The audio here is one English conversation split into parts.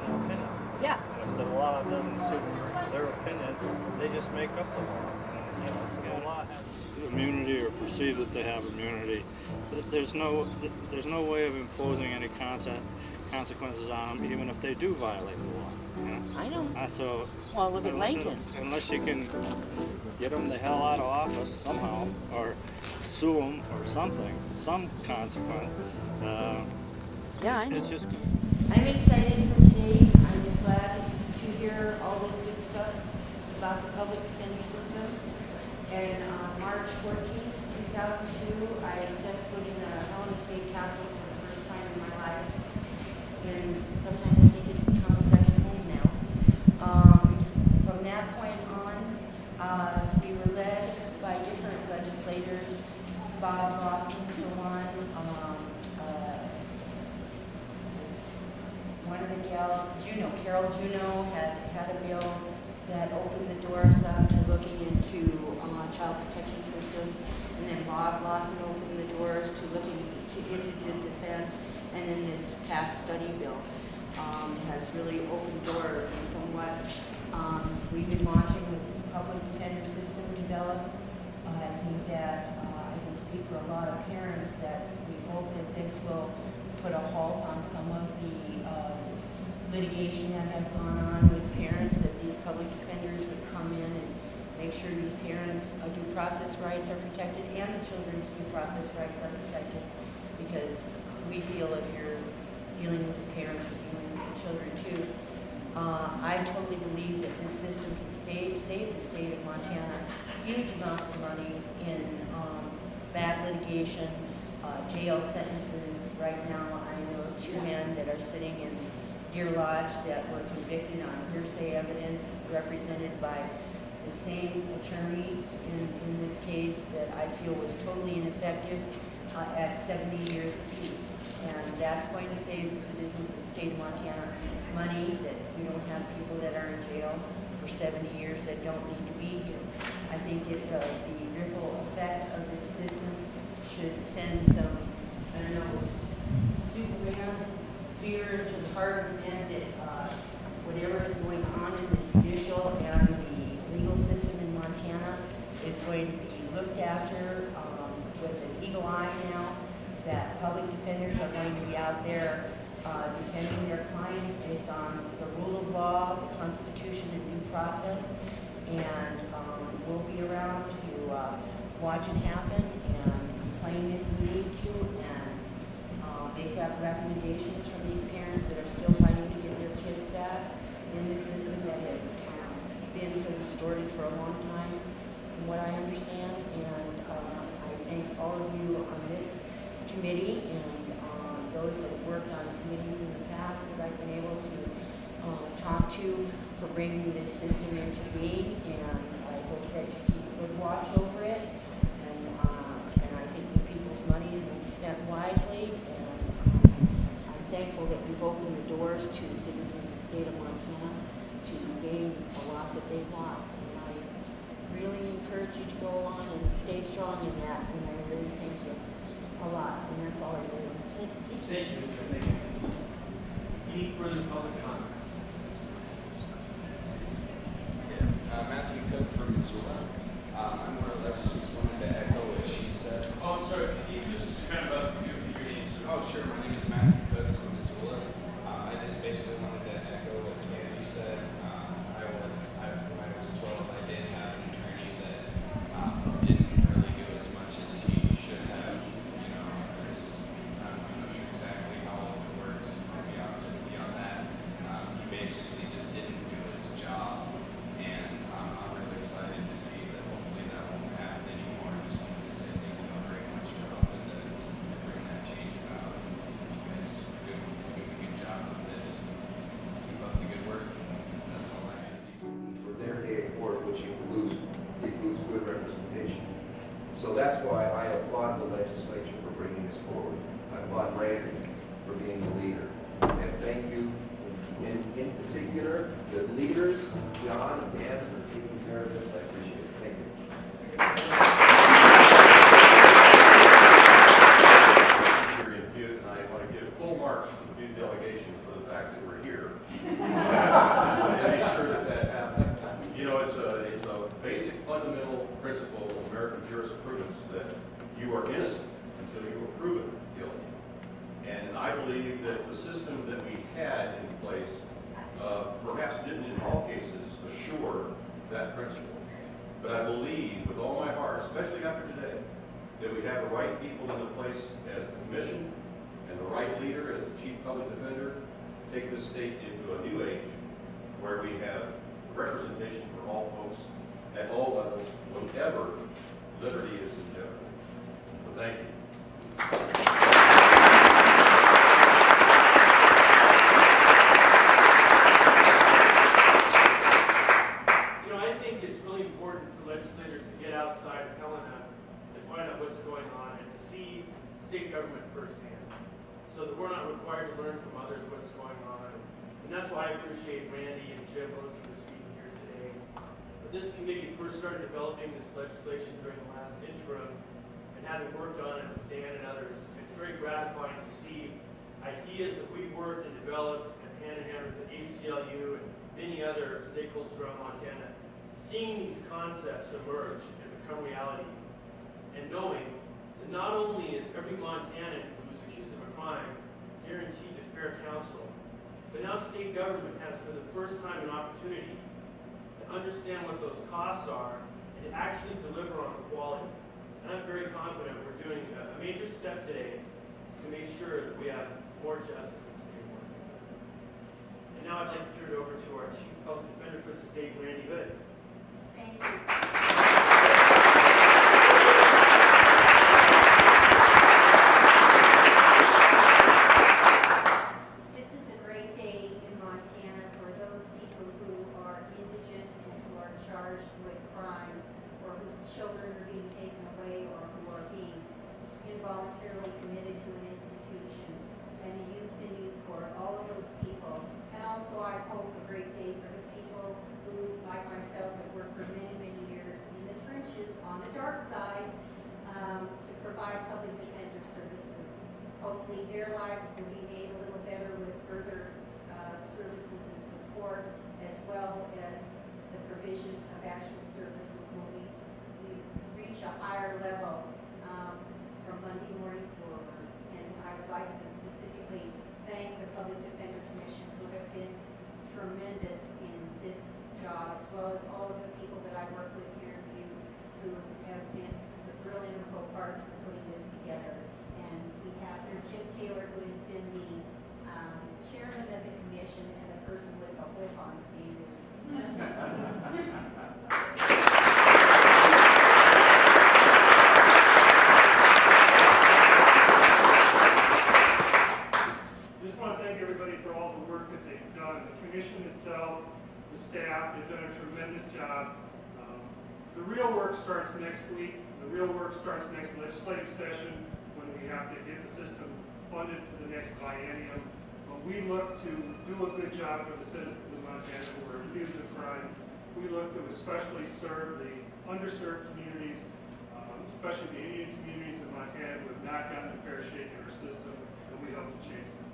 an opinion. Yeah. And if the law doesn't suit their opinion, they just make up the law. And, so the law has immunity or perceive that they have immunity. There's no way of imposing any consequences on them, even if they do violate the law. I know. So, well, look at Lincoln. Unless you can get them the hell out of office somehow, or sue them or something, some consequence. Yeah, I know. It's just. I'm excited for today. I'm just glad to hear all this good stuff about the public defender system. And on March 14th, 2002, I stepped foot in the Helena State Capitol for the first time in my life. And sometimes I think it's become a second home now. From that point on, we were led by different legislators. Bob Lawson, for one. One of the gals, Carol Juneau, had a bill that opened the doors up to looking into child protection systems, and then Bob Lawson opened the doors to looking to indigent defense, and then this past study bill has really opened doors. And from what we've been watching with this public defender system develop, I think that I can speak for a lot of parents that we hope that this will put a halt on some of the litigation that has gone on with parents, that these public defenders would come in and make sure these parents' due process rights are protected and the children's due process rights are protected, because we feel if you're dealing with the parents, you're dealing with the children too. I totally believe that this system can save the state of Montana huge amounts of money in bad litigation, jail sentences. Right now, I know of 2 men that are sitting in Deer Lodge that were convicted on hearsay evidence represented by the same attorney in this case that I feel was totally ineffective at 70 years apiece. And that's going to save the citizens of the state of Montana money, that we don't have people that are in jail for 70 years that don't need to be here. I think the ripple effect of this system should send some, I don't know, Superman fear into the heart of men that whatever is going on in the judicial and the legal system in Montana is going to be looked after with an eagle eye now, that public defenders are going to be out there defending their clients based on the rule of law, the Constitution, and due process. And we'll be around to watch it happen and complain if we need to, and make up recommendations from these parents that are still fighting to get their kids back in this system that has been so distorted for a long time, from what I understand. And I thank all of you on this committee and those that have worked on committees in the past that I've been able to talk to for bringing this system into being. And I hope that you keep a good watch over it. And I think that people's money will be spent wisely. I'm thankful that we've opened the doors to the citizens of the state of Montana to gain a lot that they've lost. And I really encourage you to go on and stay strong in that. And I really thank you a lot. And that's all I really want to say. Thank you, Mr. Thank you. Any further public comment? Matthew Cook from Missoula. I more or less just wanted to echo what she said. Oh, I'm sorry. Can you just kind of your name? Oh, sure. My name is Matthew Cook from Missoula. I just basically wanted to echo what Candy said. When I was 12, I did have an attorney that didn't really do as much as he should have. I'm not sure exactly how it works. I'll be honest with you on that. He basically just didn't do his job. And I'm really excited to see that hopefully that won't happen anymore. I just wanted to say thank you all very much for helping to bring that change about. You guys do a remarks to the Butte delegation for the fact that we're here. And make sure that that happens. You know, it's a basic fundamental principle of American jurisprudence that you are innocent until you are proven guilty. And I believe that the system that we had in place perhaps didn't in all cases assure that principle. But I believe with all my heart, especially after today, that we have the right people in the place as the commission and the right leader as the chief public defender to take this state into a new age where we have representation for all folks at all levels whenever liberty is in jeopardy. So thank you. Outside of Helena and find out what's going on and to see state government firsthand so that we're not required to learn from others what's going on. And that's why I appreciate Randy and Jim, most of the speaking here today. But this committee first started developing this legislation during the last interim, and having worked on it with Dan and others, it's very gratifying to see ideas that we worked and developed and hand in hand with the ACLU and many other stakeholders around Montana, seeing these concepts emerge and become reality, and knowing that not only is every Montanan who's accused of a crime guaranteed to fair counsel, but now state government has for the first time an opportunity to understand what those costs are and to actually deliver on quality. And I'm very confident we're doing a major step today to make sure that we have more justice in state Montana. And now I'd like to turn it over to our Chief Public Defender for the state, Randy Butte. Thank you. This is a great day in Montana for those people who are indigent and who are charged with crimes, or whose children are being taken away, or who are being involuntarily committed to an institution, and the youths in youth court, all of those people. And also I hope a great day for the people who, like myself, have worked for many, many years in the trenches on the dark side to provide public defender services. Hopefully their lives will be made a little better with further services and support, as well as the provision of actual services when we reach a higher level from Monday morning forward. And I would like to specifically thank the Public Defender Commission, who have been tremendous in this job, as well as all of the people that I work with here in Butte, who have been the brilliant parts of putting this together. And we have here Jim Taylor, who has been the chairman of the commission and the person with the whip on standards. Just want to thank everybody for all the work that they've done. The commission itself, the staff, they've done a tremendous job. The real work starts next week. The real work starts next legislative session when we have to get the system funded for the next biennium. But we look to do a good job for the citizens of Montana who are accused of crime. We look to especially serve the underserved communities, especially the Indian communities of Montana who have not gotten a fair shake in our system, and we hope to change that.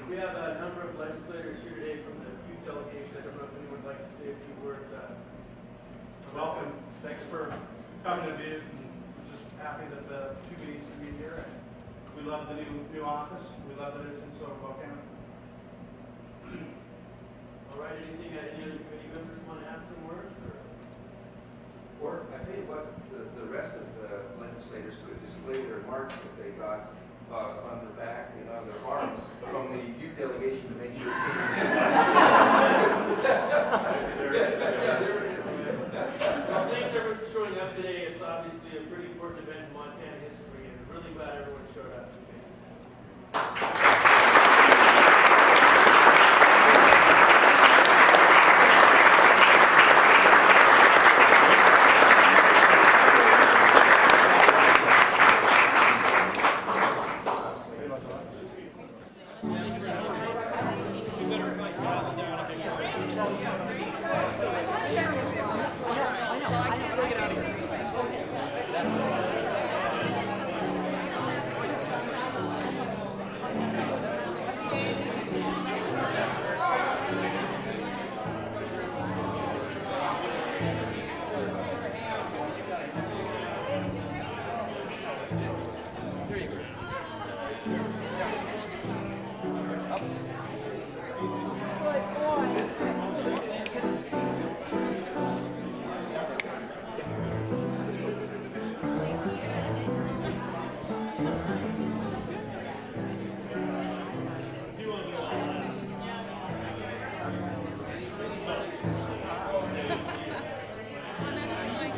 We have a number of legislators here today from the Butte delegation. I don't know if anyone would like to say a few words. Welcome. Thanks for coming to Butte. I'm just happy that the two meetings to be here. And we love the new office. We love that it's in Somerville County. All right. Anything? Any other committee members want to add some words? Or I tell you what, the rest of the legislators could display their marks that they got on their back and on their arms from the Butte delegation to make sure. Well, thanks everyone for showing up today. It's obviously a pretty important event in Montana history, and I'm really glad everyone showed up. You better fight down and get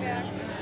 back.